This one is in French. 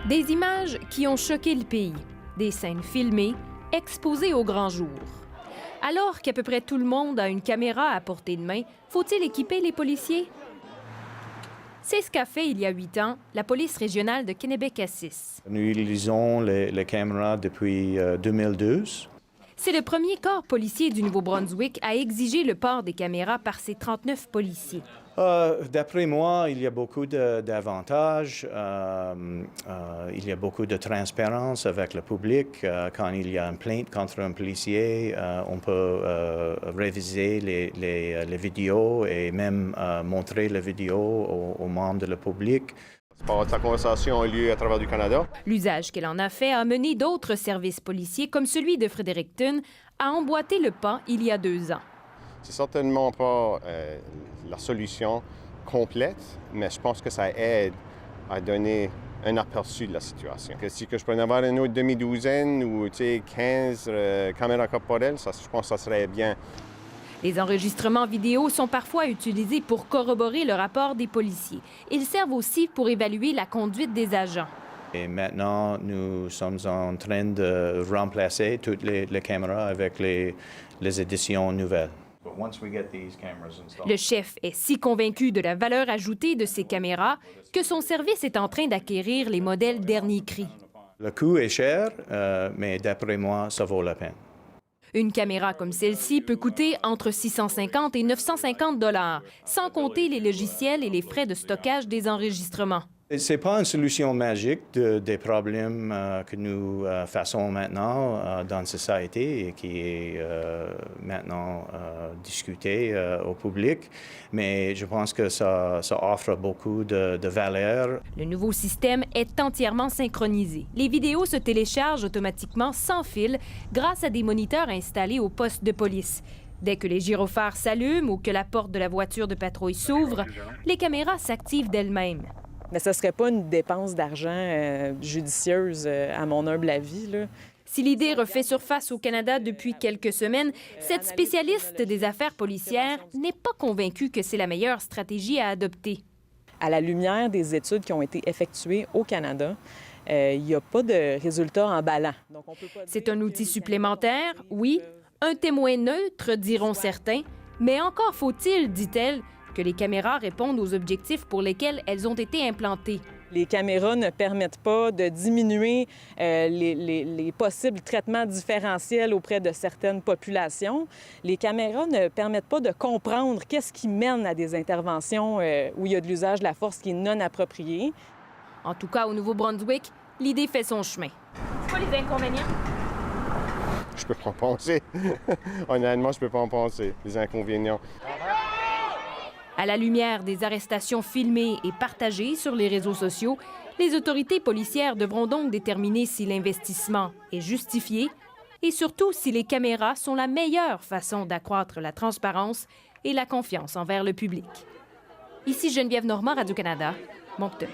Des images qui ont choqué le pays, des scènes filmées, exposées au grand jour. Alors qu'à peu près tout le monde a une caméra à portée de main, faut-il équiper les policiers? C'est ce qu'a fait il y a 8 ans la police régionale de Kennebec-Assis. Nous utilisons les caméras depuis 2012. C'est le premier corps policier du Nouveau-Brunswick à exiger le port des caméras par ses 39 policiers. D'après moi, il y a beaucoup d'avantages. Il y a beaucoup de transparence avec le public. Quand il y a une plainte contre un policier, on peut réviser les vidéos et même montrer les vidéos aux membres du public. La conversation a lieu à travers du Canada. L'usage qu'elle en a fait a mené d'autres services policiers, comme celui de Fredericton, à emboîter le pas il y a 2 ans. C'est certainement pas la solution complète, mais je pense que ça aide à donner un aperçu de la situation. Si je peux en avoir une autre demi-douzaine ou 15 caméras corporelles, je pense que ça serait bien. Les enregistrements vidéo sont parfois utilisés pour corroborer le rapport des policiers. Ils servent aussi pour évaluer la conduite des agents. Et maintenant, nous sommes en train de remplacer toutes les caméras avec les éditions nouvelles. Le chef est si convaincu de la valeur ajoutée de ces caméras que son service est en train d'acquérir les modèles dernier cri. Le coût est cher, mais d'après moi, ça vaut la peine. Une caméra comme celle-ci peut coûter entre 650 et 950 $, sans compter les logiciels et les frais de stockage des enregistrements. Ce n'est pas une solution magique des problèmes que nous faisons maintenant dans la société et qui est maintenant discuté au public, mais je pense que ça offre beaucoup de valeur. Le nouveau système est entièrement synchronisé. Les vidéos se téléchargent automatiquement sans fil grâce à des moniteurs installés au poste de police. Dès que les gyrophares s'allument ou que la porte de la voiture de patrouille s'ouvre, les caméras s'activent d'elles-mêmes. Mais ce ne serait pas une dépense d'argent judicieuse, à mon humble avis, là. Si l'idée refait surface au Canada depuis quelques semaines, cette spécialiste des affaires policières n'est pas convaincue que c'est la meilleure stratégie à adopter. À la lumière des études qui ont été effectuées au Canada, il n'y a pas de résultats emballants. C'est un outil supplémentaire, oui, un témoin neutre, diront certains, mais encore faut-il, dit-elle, que les caméras répondent aux objectifs pour lesquels elles ont été implantées. Les caméras ne permettent pas de diminuer les possibles traitements différentiels auprès de certaines populations. Les caméras ne permettent pas de comprendre qu'est-ce qui mène à des interventions où il y a de l'usage de la force qui est non approprié. En tout cas, au Nouveau-Brunswick, l'idée fait son chemin. C'est quoi les inconvénients? Je peux pas en penser. Honnêtement, je peux pas en penser, les inconvénients. À la lumière des arrestations filmées et partagées sur les réseaux sociaux, les autorités policières devront donc déterminer si l'investissement est justifié et surtout si les caméras sont la meilleure façon d'accroître la transparence et la confiance envers le public. Ici Geneviève Normand, Radio-Canada, Moncton.